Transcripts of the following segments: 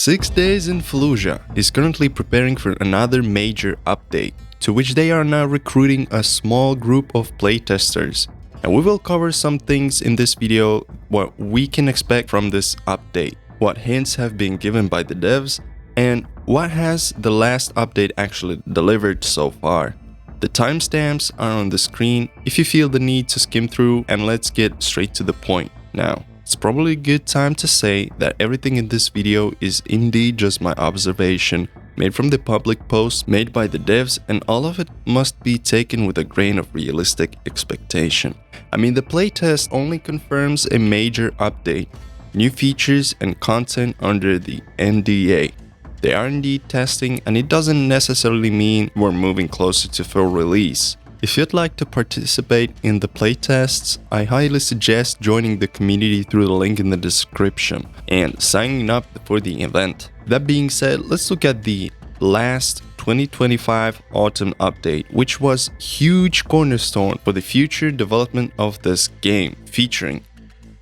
6 Days in Fallujah is currently preparing for another major update, to which they are now recruiting a small group of playtesters. And we will cover some things in this video, what we can expect from this update, what hints have been given by the devs, and what has the last update actually delivered so far. The timestamps are on the screen if you feel the need to skim through, and let's get straight to the point now. It's probably a good time to say that everything in this video is indeed just my observation, made from the public posts made by the devs, and all of it must be taken with a grain of realistic expectation. I mean, the playtest only confirms a major update, new features and content under the NDA. They are indeed testing, and it doesn't necessarily mean we're moving closer to full release. If you'd like to participate in the playtests, I highly suggest joining the community through the link in the description and signing up for the event. That being said, let's look at the last 2025 autumn update, which was a huge cornerstone for the future development of this game, featuring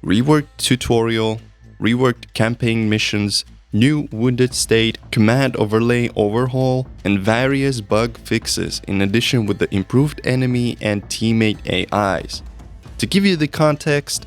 reworked tutorial, reworked campaign missions, new wounded state, command overlay overhaul, and various bug fixes, in addition with the improved enemy and teammate AIs. To give you the context,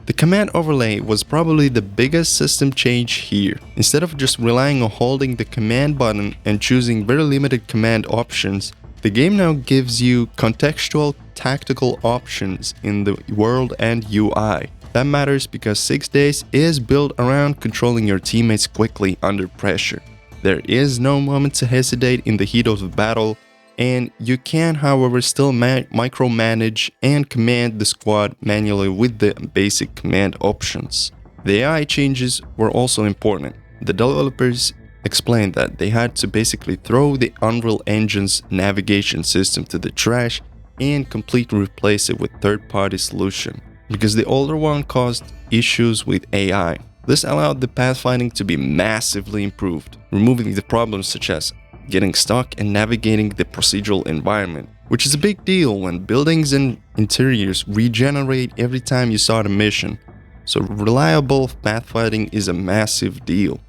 the command overlay was probably the biggest system change here. Instead of just relying on holding the command button and choosing very limited command options, the game now gives you contextual tactical options in the world and UI. That matters because 6 Days is built around controlling your teammates quickly under pressure. There is no moment to hesitate in the heat of the battle, and you can, however, still micromanage and command the squad manually with the basic command options. The AI changes were also important. The developers explained that they had to basically throw the Unreal Engine's navigation system to the trash and completely replace it with third-party solution, because the older one caused issues with AI. This allowed the pathfinding to be massively improved, removing the problems such as getting stuck and navigating the procedural environment, which is a big deal when buildings and interiors regenerate every time you start a mission. So reliable pathfinding is a massive deal.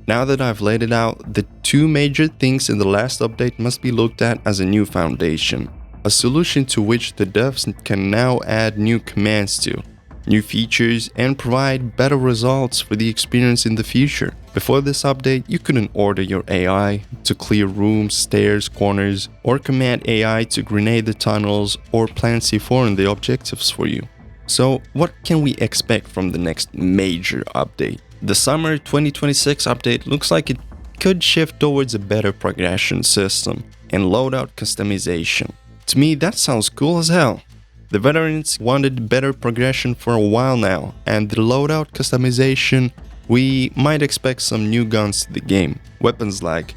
Now that I've laid it out, the two major things in the last update must be looked at as a new foundation, a solution to which the devs can now add new commands to, new features, and provide better results for the experience in the future. Before this update, you couldn't order your AI to clear rooms, stairs, corners, or command AI to grenade the tunnels or plant C4 in the objectives for you. So what can we expect from the next major update? The summer 2026 update looks like it could shift towards a better progression system and loadout customization. To me, that sounds cool as hell. The veterans wanted better progression for a while now, and the loadout customization, we might expect some new guns to the game. Weapons like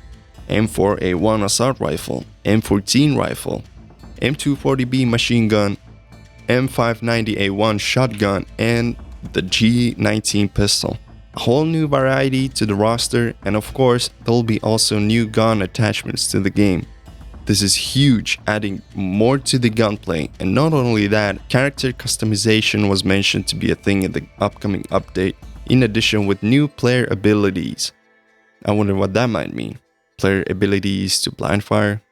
M4A1 assault rifle, M14 rifle, M240B machine gun, M590A1 shotgun, and the G19 pistol. A whole new variety to the roster, and of course, there'll be also new gun attachments to the game. This is huge, adding more to the gunplay, and not only that, character customization was mentioned to be a thing in the upcoming update, in addition with new player abilities. I wonder what that might mean. Player abilities to blind fire,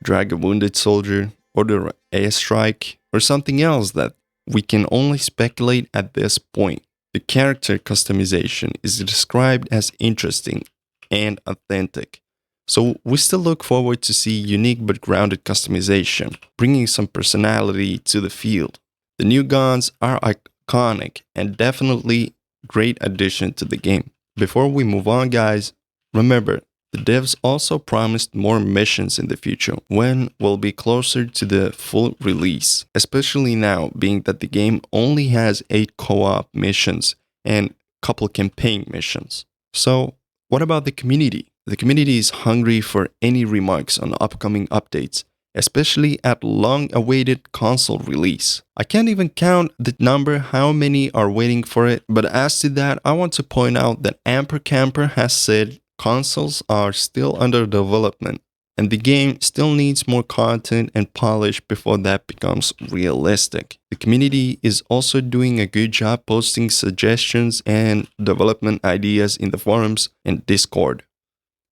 drag a wounded soldier, order an airstrike, or something else that we can only speculate at this point. The character customization is described as interesting and authentic. So we still look forward to see unique but grounded customization, bringing some personality to the field. The new guns are iconic and definitely great addition to the game. Before we move on, guys, remember, the devs also promised more missions in the future when we'll be closer to the full release, especially now being that the game only has 8 co-op missions and a couple campaign missions. So what about the community? The community is hungry for any remarks on upcoming updates, especially at long-awaited console release. I can't even count the number how many are waiting for it, but as to that, I want to point out that Amper Camper has said consoles are still under development. and the game still needs more content and polish before that becomes realistic. The community is also doing a good job posting suggestions and development ideas in the forums and Discord,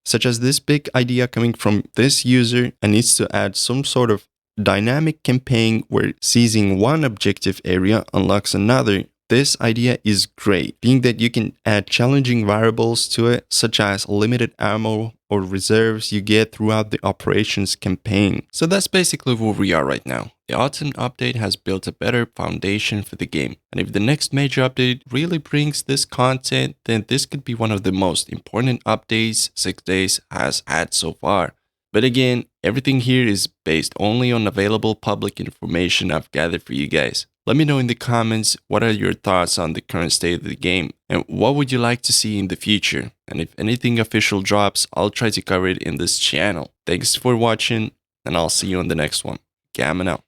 such as this big idea coming from this user and needs to add some sort of dynamic campaign where seizing one objective area unlocks another. This idea is great, being that you can add challenging variables to it, such as limited ammo or reserves you get throughout the operations campaign. So that's basically where we are right now. The autumn update has built a better foundation for the game, and if the next major update really brings this content, then this could be one of the most important updates 6 days has had so far. But again, everything here is based only on available public information I've gathered for you guys. Let me know in the comments what are your thoughts on the current state of the game and what would you like to see in the future. And if anything official drops, I'll try to cover it in this channel. Thanks for watching and I'll see you on the next one. Gammon out.